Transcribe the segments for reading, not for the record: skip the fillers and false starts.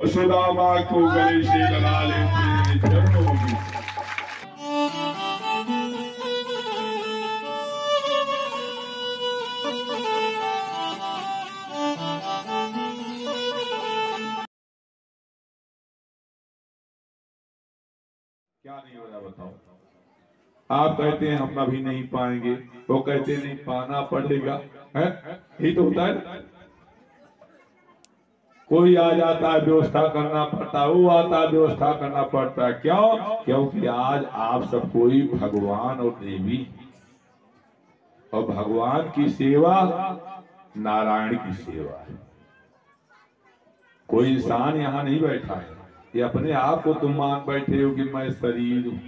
सुदामा को गले से लगा लेते चरणों में। क्या नहीं हो रहा बताओ। आप कहते हैं हम अभी नहीं पाएंगे, वो कहते नहीं पाना पड़ेगा, है यही तो होता है। कोई आ जाता है व्यवस्था करना पड़ता है, वो आता है व्यवस्था करना पड़ता है। क्यों? क्योंकि आज आप सब कोई भगवान और देवी, और भगवान की सेवा नारायण की सेवा है। कोई इंसान यहाँ नहीं बैठा है, ये अपने आप को तुम मान बैठे हो कि मैं शरीर हूं,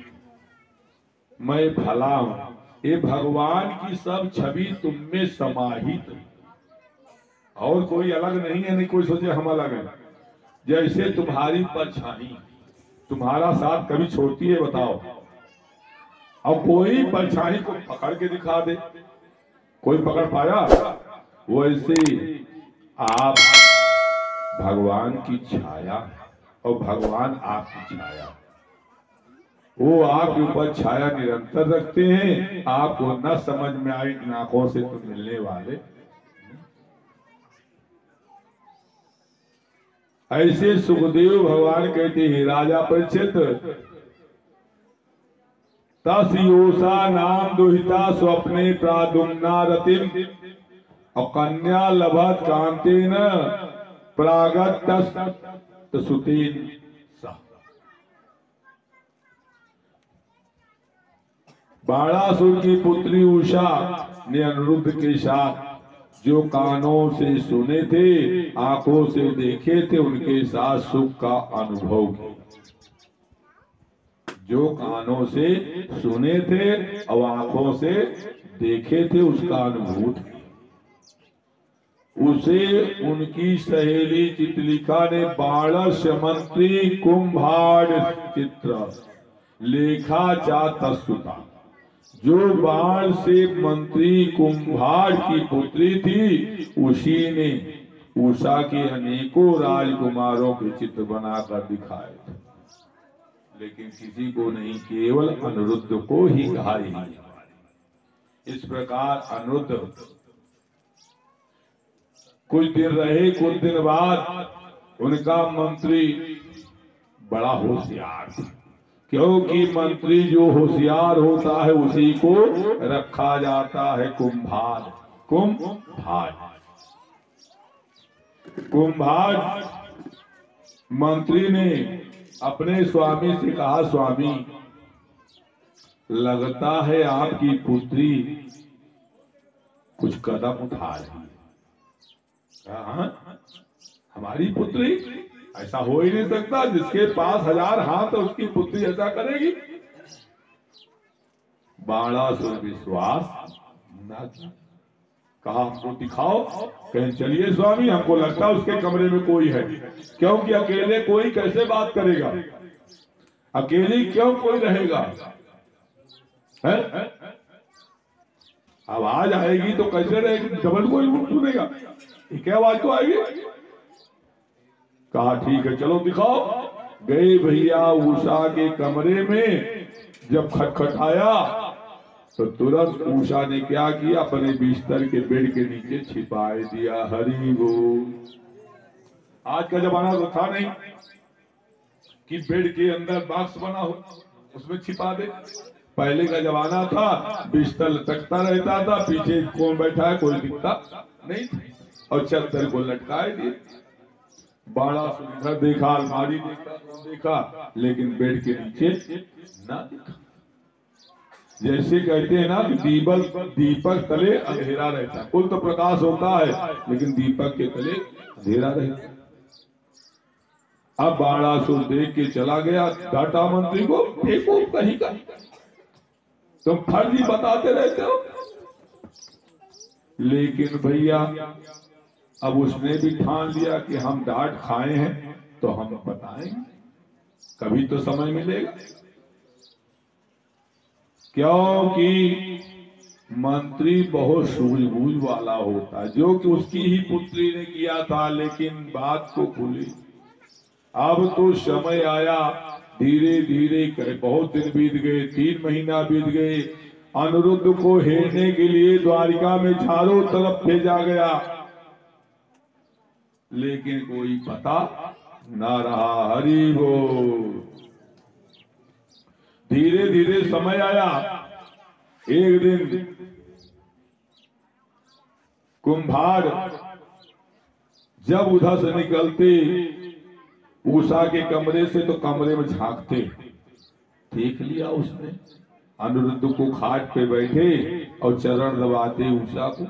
मैं भला हूं। ये भगवान की सब छवि तुम में समाहित है, और कोई अलग नहीं है। नहीं कोई सोचे हम अलग हैं। जैसे तुम्हारी परछाई तुम्हारा साथ कभी छोड़ती है बताओ? अब कोई परछाई को पकड़ के दिखा दे, कोई पकड़ पाया? वैसे आप भगवान की छाया और भगवान आपकी छाया, वो आपके ऊपर छाया निरंतर रखते हैं। आपको न समझ में आई इन आंखों से तो मिलने वाले। ऐसे सुखदेव भगवान कहते हैं राजा परीक्षित, तस् योषा नाम दुहिता स्वप्ने प्रादुम्ना रतिम और कन्या लभत कांतेन प्रागत सुतेन सा। बाणासुर की पुत्री उषा ने अनिरुद्ध के साथ जो कानों से सुने थे, आंखों से देखे थे, उनके साथ सुख का अनुभव किया। जो कानों से सुने थे और आंखों से देखे थे, उसका अनुभूत किया। उसे उनकी सहेली चित्रलिखा ने बाणस्य मंत्री कुंभार चित्र लेखा चा तस्तुता। जो बाण से मंत्री कुंभार की पुत्री थी, उसी ने उषा के अनेकों राजकुमारों के चित्र बनाकर दिखाए थे, लेकिन किसी को नहीं, केवल अनिरुद्ध को ही कहा ही। इस प्रकार अनिरुद्ध कुछ दिन रहे, कुछ दिन बाद उनका मंत्री बड़ा होशियार था, क्योंकि मंत्री जो होशियार होता है उसी को रखा जाता है कुंभार। कुंभार मंत्री ने अपने स्वामी से कहा, स्वामी लगता है आपकी पुत्री कुछ कदम उठा रही है। हमारी पुत्री? ऐसा हो ही नहीं सकता, जिसके पास 1000 हाथ है उसकी पुत्री ऐसा करेगी। बाणासुर विश्वास न कहा, हमको दिखाओ। कहें चलिए स्वामी, हमको लगता है उसके कमरे में कोई है, क्योंकि अकेले कोई कैसे बात करेगा, अकेले क्यों कोई रहेगा है? आवाज आएगी तो कैसे रहेगी, डबल कोई सुनेगा, क्या आवाज तो आएगी। कहा ठीक है चलो दिखाओ। गए भैया उषा के कमरे में, जब खटखटाया तो तुरंत उषा ने क्या किया, अपने बिस्तर के बेड के नीचे छिपाए दिया। हरि बोल। आज का जमाना तो था नहीं कि बेड के अंदर बॉक्स बना हो उसमें छिपा दे। पहले का जमाना था, बिस्तर लटकता रहता था, पीछे कौन बैठा है कोई दिखता नहीं, और चद्दर को लटकाए दिए। बाड़ा सुंदर देखा, अलमारी देखा, लेकिन बेड के नीचे ना देखा। जैसे कहते हैं ना कि दीपक तले अंधेरा रहता है, कुल तो प्रकाश होता है लेकिन दीपक के तले अंधेरा रहता है। अब बाणासुर देख के चला गया, डाटा मंत्री को, देखो कहीं का तुम फर्जी बताते रहते हो। लेकिन भैया अब उसने भी ठान लिया कि हम डांट खाए हैं तो हम बताएंगे, कभी तो समय मिलेगा। क्योंकि मंत्री बहुत सूझबूझ वाला होता है, जो कि उसकी ही पुत्री ने किया था, लेकिन बात को खुली अब तो समय आया, धीरे धीरे बहुत दिन बीत गए, 3 महीना बीत गए। अनिरुद्ध को हेरने के लिए द्वारिका में चारों तरफ भेजा गया, लेकिन कोई पता ना रहा। हरि बोल। धीरे धीरे समय आया, एक दिन कुंभार जब उधर से निकलते उषा के कमरे से, तो कमरे में झांकते, देख लिया उसने अनिरुद्ध को खाट पे बैठे और चरण दबाते उषा को।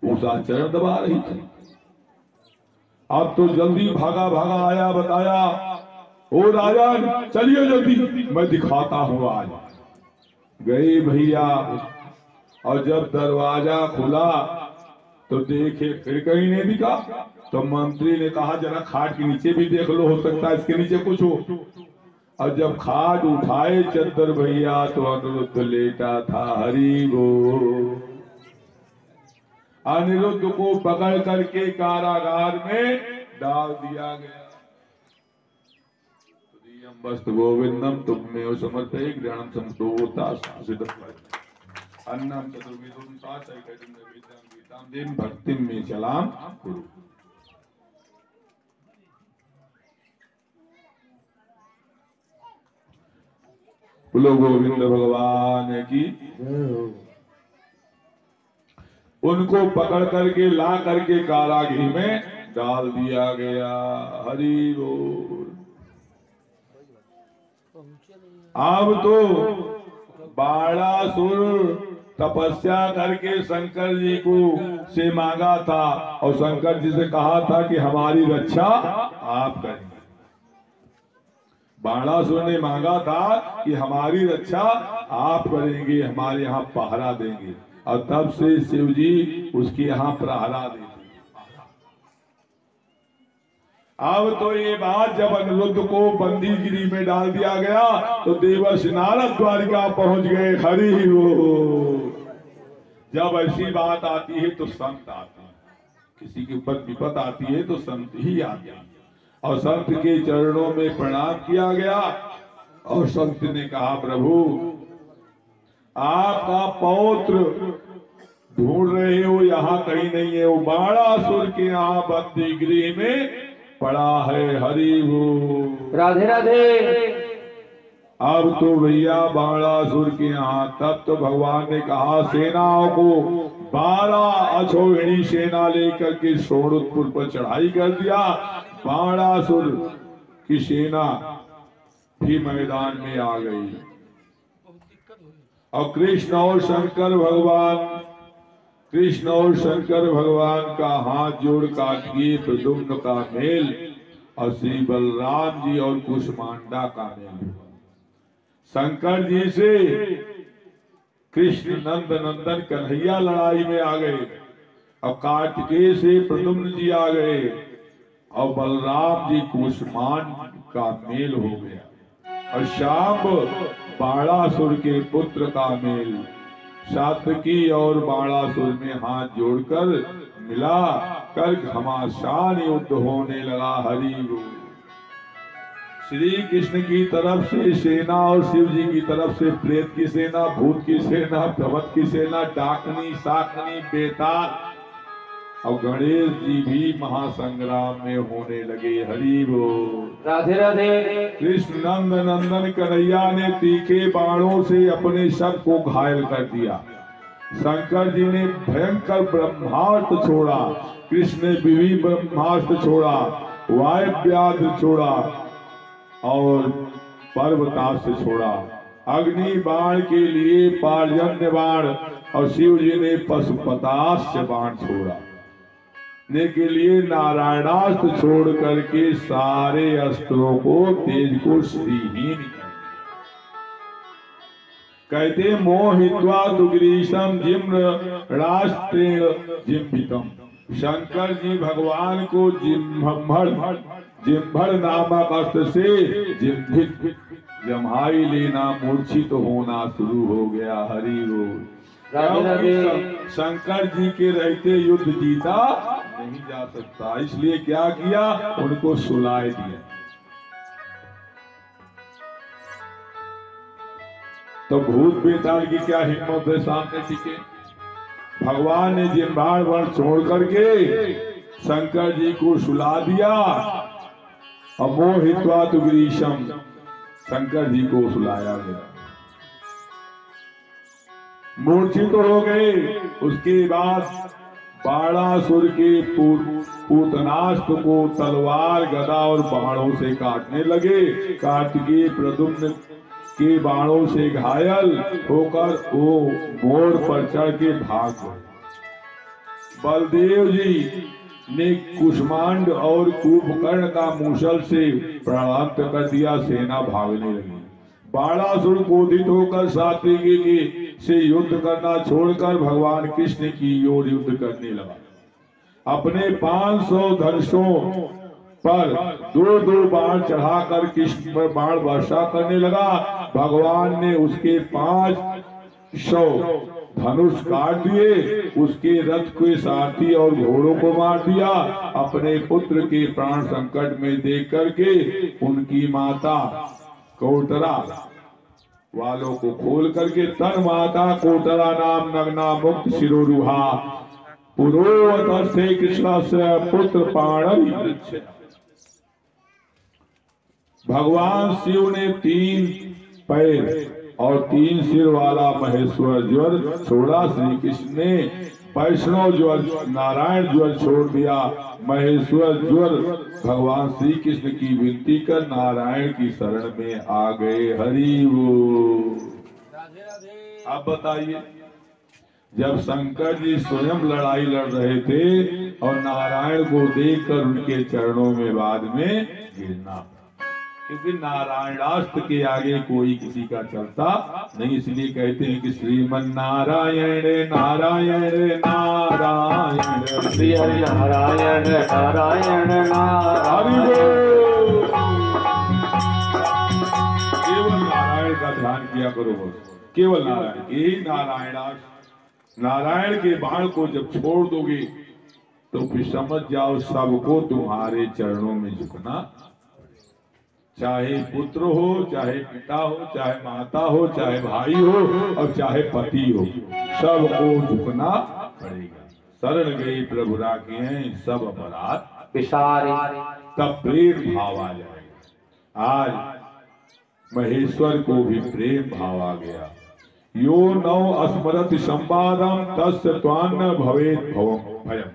उषा चरण दबा रही थी। अब तो जल्दी भागा भागा आया, बताया, ओ राजन चलिए जल्दी, मैं दिखाता हूं आज। गए भैया, और जब दरवाजा खुला तो देखे फिर कहीं नहीं दिखा। तो मंत्री ने कहा जरा खाट के नीचे भी देख लो, हो सकता है इसके नीचे कुछ हो। और जब खाट उठाए चंद्र भैया, तो अनिरुद्ध लेटा था। हरि बोल। अनिरुद्ध को पकड़ करके कारागार में डाल दिया गया। वस्तु गोविंदम तुम्हें समर्पये ग्रहणम समतोता अन्नम चतुर्विधम साचैकम दिन भक्तिम में चलाम गुरु। बोलो गोविंद भगवान की। उनको पकड़ करके ला करके कारागृह में डाल दिया गया। हरि बोल। अब तो बाणासुर तपस्या करके शंकर जी को से मांगा था, और शंकर जी से कहा था कि हमारी रक्षा आप करेंगे। बाणासुर ने मांगा था कि हमारी रक्षा आप करेंगे, हमारे यहाँ पहरा देंगे, और तब से शिव जी उसके यहाँ प्रहरा देते। अब तो ये बात जब अनिरुद्ध को बंदीगिरी में डाल दिया गया, तो देवर्षि नारद द्वारिका पहुंच गए। हरि बोल। जब ऐसी बात आती है तो संत आते हैं, किसी के ऊपर विपद आती है तो संत ही आते हैं, और संत के चरणों में प्रणाम किया गया। और संत ने कहा, प्रभु आपका पौत्र ढूंढ रहे हो, यहाँ कहीं नहीं है, वो बाणासुर के यहाँ बंदीगृह में पड़ा है। हरि बोल। राधे राधे। अब तो भैया बाणासुर के यहाँ, तब तो भगवान ने कहा सेनाओं को 12 अक्षौहिणी सेना लेकर के सोनपुर पर चढ़ाई कर दिया। बाणासुर की सेना भी मैदान में आ गई, और कृष्ण और शंकर भगवान का हाथ जोड़ काटिए प्रद्युम्न का मेल, और श्री बलराम जी और कुष्मांडा का मेल। शंकर जी से कृष्ण नंदन कन्हैया लड़ाई में आ गए, और कार्तिकेय से प्रद्युम्न जी आ गए, और बलराम जी कुष्मांड का मेल हो गया, और शाम बाणासुर के पुत्र का मेल। सात्विकी और बाणासुर में हाथ जोड़कर मिला कर घमासान युद्ध होने लगा। हरि बोल। श्री कृष्ण की तरफ से सेना और शिव जी की तरफ से प्रेत की सेना, भूत की सेना, प्रमथ की सेना, डाकनी, शाकनी, बेताल, और गणेश जी भी महासंग्राम में होने लगे। हरि बोल। राधे राधे। कृष्ण नंदन कन्हैया ने तीखे बाणों से अपने सब को घायल कर दिया। शंकर जी ने भयंकर ब्रह्मास्त्र छोड़ा, कृष्ण ने विधि ब्रह्मास्त्र छोड़ा, वायव्यास्त्र छोड़ा, और पर्वतास्त्र छोड़ा। अग्नि बाण के लिए पार्जन्य बाण, और शिव जी ने पशुपतास्त्र बाण छोड़ा ने के लिए नारायणास्त्र छोड़ करके सारे अस्त्रों को तेज को श्रीहीन कर। कहते मोहित्वा दुग्रीशम जिम्र राष्ट्रेण जिम्बितम। शंकर जी भगवान को जिम्भड़ नामक अस्त्र से जिम्भित जमाई लेना, मूर्छित होना शुरू हो गया। हरि बोल। क्योंकि शंकर जी के रहते युद्ध जीता नहीं जा सकता, इसलिए क्या किया, उनको सुलाए दिया। तो भूत बेताल की क्या हिम्मत है सामने टिके। भगवान ने जिम्बाड़ वन छोड़ करके शंकर जी को सुला दिया। अमोहित्वा तु गिरीशम, शंकर जी को सुलाया गया। मूर्छित हो गए। उसके बाद बाणासुर के पूतनास्त्र को तलवार गदा और बाणों से काटने लगे। कार्तिकेय प्रद्युम्न के बाणों से घायल होकर वो मोर पर चढ़ के भाग गए। बलदेव जी ने कुष्मांड और कुंभकर्ण का मूसल से प्राणांत कर दिया। सेना भागने लगी। बाणासुर क्रोधित होकर सात्विकी से युद्ध करना छोड़कर भगवान कृष्ण की ओर युद्ध करने लगा। अपने 500 धनुषों पर दो दो बाण चढ़ाकर कृष्ण पर बाण वर्षा करने लगा। भगवान ने उसके 500 धनुष काट दिए। उसके रथ के सारथी और घोड़ों को मार दिया। अपने पुत्र के प्राण संकट में देख करके उनकी माता कोटरा वालों को खोल करके तन माता कोटरा नाम नग्ना मुक्त शिरोरुहा पुरोवत से कृष्ण से पुत्र पाणी। भगवान शिव ने 3 पैर और 3 सिर वाला महेश्वर ज्वर छोड़ा। श्री कृष्ण ने वैष्णव ज्वर नारायण ज्वर छोड़ दिया। महेश्वर ज्वर भगवान श्री कृष्ण की विनती कर नारायण की शरण में आ गए। हरि बोल। आप बताइए, जब शंकर जी स्वयं लड़ाई लड़ रहे थे और नारायण को देखकर उनके चरणों में बाद में गिरना, क्योंकि नारायणास्त्र के आगे कोई किसी का चलता नहीं। इसलिए कहते हैं कि श्रीमन नारायण नारायण नारायण श्री हरि नारायण नारायण नारायण। केवल नारायण का ध्यान किया करो, केवल नारायण। यही नारायण के बाण को जब छोड़ दोगे तो फिर समझ जाओ सबको तुम्हारे चरणों में झुकना, चाहे पुत्र हो, चाहे पिता हो, चाहे माता हो, चाहे भाई हो और चाहे पति हो, सबको झुकना पड़ेगा। शरण गए प्रभु राखे सब अपराध विसारे, तब प्रेम भाव आ जाएगा। आज महेश्वर को भी प्रेम भाव आ गया। यो नौ अस्मरत संवादम तस्य त्वान्न भवेत भयम।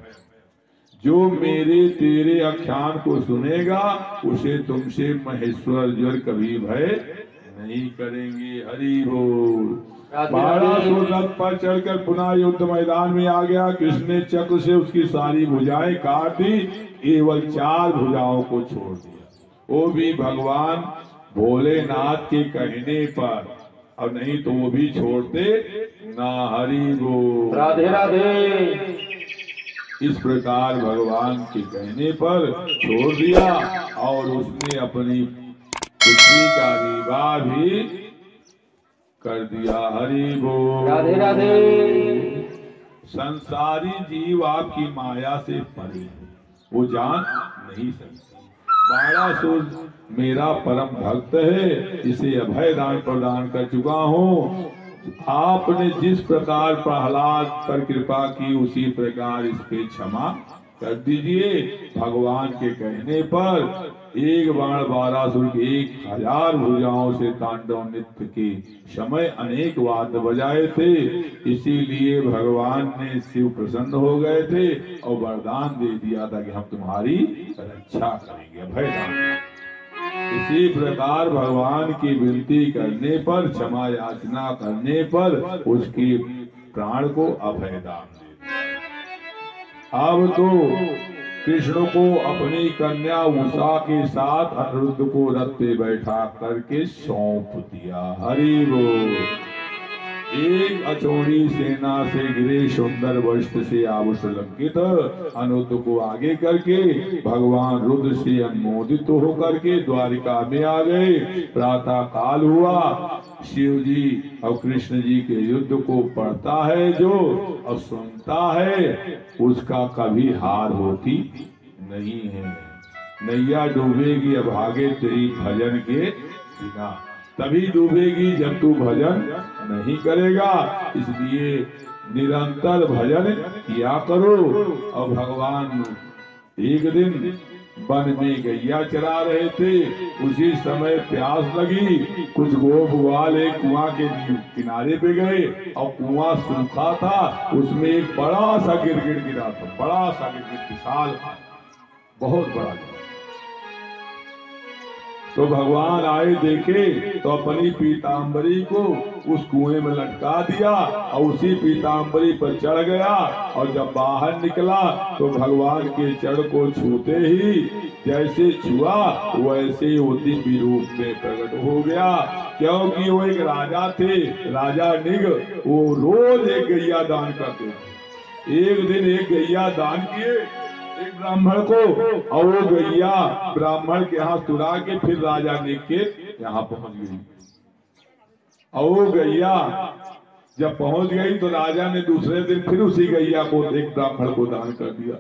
जो मेरे तेरे आख्यान को सुनेगा उसे तुमसे महेश्वर ज्वर कभी भय नहीं करेंगे। हरि बोल। बाणासुर रथ पर चढ़कर पुनः युद्ध मैदान में आ गया। कृष्ण ने चक्र से उसकी सारी भुजाएं काट दी, केवल 4 भुजाओं को छोड़ दिया। वो भी भगवान भोलेनाथ के कहने पर, और नहीं तो वो भी छोड़ते ना। हरि बोल। राधे राधे। इस प्रकार भगवान के कहने पर छोड़ दिया और उसने अपनी पुत्री का विवाह भी कर दिया। हरि बोल। राधे राधे। संसारी जीव आपकी माया से परे, वो जान नहीं सकते। बाणासुर मेरा परम भक्त है, इसे अभय दान प्रदान कर चुका हूँ। आपने जिस प्रकार प्रहलाद पर कृपा की उसी प्रकार इस पे क्षमा कर दीजिए। भगवान के कहने पर एक बाण बाणासुर के 1000 भुजाओं से तांडव नृत्य के समय अनेक वाद्य बजाए थे। इसीलिए भगवान ने शिव प्रसन्न हो गए थे और वरदान दे दिया था कि हम तुम्हारी रक्षा करेंगे, भयदान। इसी प्रकार भगवान की विनती करने पर, क्षमा याचना करने पर उसके प्राण को अभयदान दे। अब तो कृष्ण को अपनी कन्या उषा के साथ अनिरुद्ध को रथ पे बैठा करके सौंप दिया। हरि बोल। एक अचोरी सेना से गिरे सुंदर वस्त्र से आभूषलंकित अनुत को आगे करके भगवान रुद्र से अनुमोदित होकर के द्वारिका में आ गए। प्रातः काल हुआ, शिव जी और कृष्ण जी के युद्ध को पढ़ता है जो और सुनता है उसका कभी हार होती नहीं है। नैया डूबेगी अभागे तेरी भजन के बिना, तभी डूबेगी जब तू भजन नहीं करेगा। इसलिए निरंतर भजन किया करो। और भगवान एक दिन वन में गैया चरा रहे थे, उसी समय प्यास लगी। कुछ गोप ग्वाल एक कुआं के किनारे पे गए और कुआं सूखा था, उसमें एक बड़ा सा गिरगिट गिरा था। बड़ा सा गिरगिट, विशाल, बहुत बड़ा। तो भगवान आए, देखे तो अपनी पीतांबरी को उस कुएं में लटका दिया और उसी पीतांबरी पर चढ़ गया। और जब बाहर निकला तो भगवान के चढ़ को छूते ही जैसे छुआ वैसे वो दिव्य रूप में प्रकट हो गया। क्योंकि वो एक राजा थे, राजा निग, वो रोज एक गैया दान करते थे। एक दिन एक गैया दान किए एक ब्राह्मण को, और वो गैया ब्राह्मण के यहाँ तुरा के फिर राजा ने के यहाँ पहुंच गई। और वो गैया जब पहुंच गई तो राजा ने दूसरे दिन फिर उसी गैया को एक ब्राह्मण को दान कर दिया।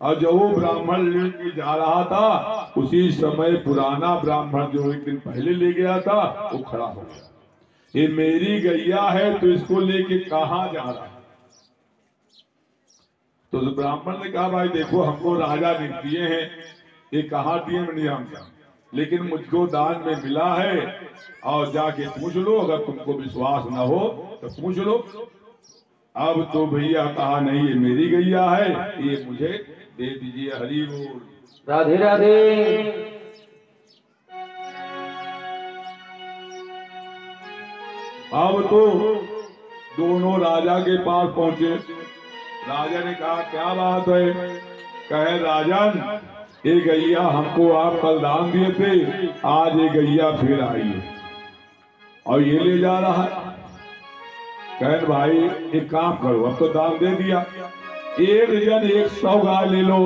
और जब वो ब्राह्मण लेके जा रहा था उसी समय पुराना ब्राह्मण जो एक दिन पहले ले गया था वो खड़ा हो गया, ये मेरी गैया है तो इसको लेके कहाँ जा रहा है। तो ब्राह्मण ने कहा भाई देखो हमको राजा ने दिए हैं, ये कहाँ दिए मैं नहीं जानता, लेकिन मुझको दान में मिला है और जाके पूछ लो, अगर तुमको विश्वास न हो तो पूछ लो। अब तो भैया कहा नहीं ये मेरी गैया है, ये मुझे दे दीजिए। हरि बोल, राधे राधे। अब तो दोनों राजा के पास पहुंचे। राजा ने कहा क्या बात है। कहे राजन ये गैया हमको आप कल दान दिए थे, आज ये गैया फिर आई है और ये ले जा रहा है। कहे भाई एक काम करो, अब तो दान दे दिया, एक जन 100 गाय ले लो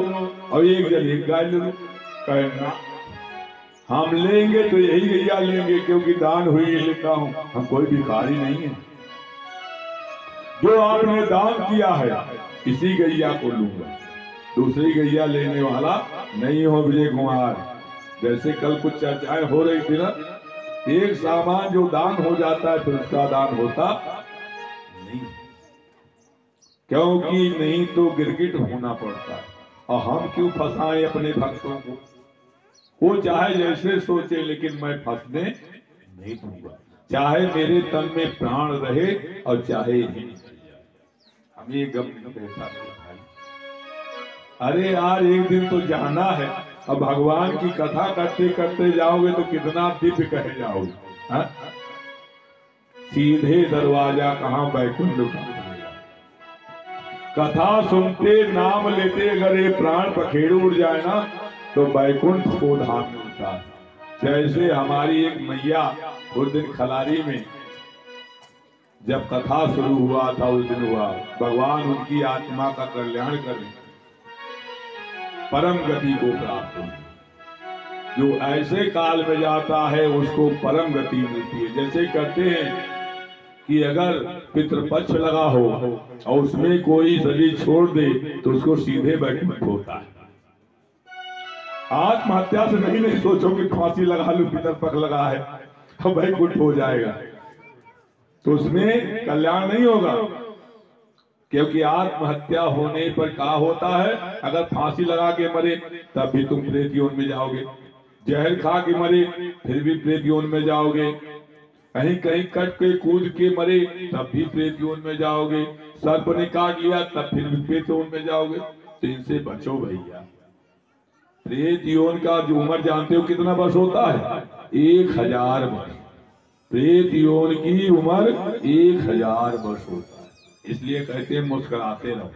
और एक जन 1 गाय ले लो। कहे ना हम लेंगे तो यही गैया लेंगे क्योंकि दान हुई लेता हूं, हम कोई भिखारी नहीं है। जो आपने दान किया है इसी गैया को लूंगा, दूसरी गैया लेने वाला नहीं हो। विजय कुमार जैसे कल कुछ चर्चाएं हो रही थी ना, एक सामान जो दान हो जाता है फिर उसका दान होता नहीं, क्योंकि नहीं तो गिरगिट होना पड़ता है। और हम क्यों फंसाएं अपने भक्तों को, वो चाहे जैसे सोचे लेकिन मैं फंसने नहीं दूंगा, चाहे मेरे तन में प्राण रहे और चाहे हम ये गम नहीं कहता भाई। अरे यार एक दिन तो जाना है, अब भगवान की कथा करते करते जाओगे तो कितना दिव्य कहे जाओगे। हा? सीधे दरवाजा कहाँ बैकुंठ का। कथा सुनते नाम लेते अगर ये प्राण पखेड़ उड़ जाए ना तो बैकुंठ को धाम मिलता है। जैसे हमारी एक मैया उस दिन खलारी में जब कथा शुरू हुआ था उस दिन हुआ भगवान उनकी आत्मा का कल्याण करें, परम गति को प्राप्त हो। जो ऐसे काल में जाता है उसको परम गति मिलती है। जैसे कहते हैं कि अगर पितृपक्ष लगा हो और उसमें कोई शरीर छोड़ दे तो उसको सीधे बैकुंठ होता है। आत्महत्या से नहीं सोचो कि फांसी लगा लूं, पितृपक्ष लगा है तो बैकुंठ हो जाएगा, तो उसमें कल्याण नहीं होगा। क्योंकि आत्महत्या होने पर क्या होता है, अगर फांसी लगा के मरे तब भी तुम प्रेत योनि में जाओगे, जहर खा के मरे फिर भी प्रेत योनि में जाओगे, कहीं कहीं कट के कूद के मरे तब भी प्रेत योनि में जाओगे, सर्प ने काट लिया तब फिर भी प्रेत योनि में जाओगे। तो इनसे बचो भैया। प्रेत योनि का जो उम्र जानते हो कितना वर्ष होता है? 1000 वर्ष। प्रेत योनि की उम्र 1000 वर्ष होता है। इसलिए कहते हैं मुस्कुराते रहो।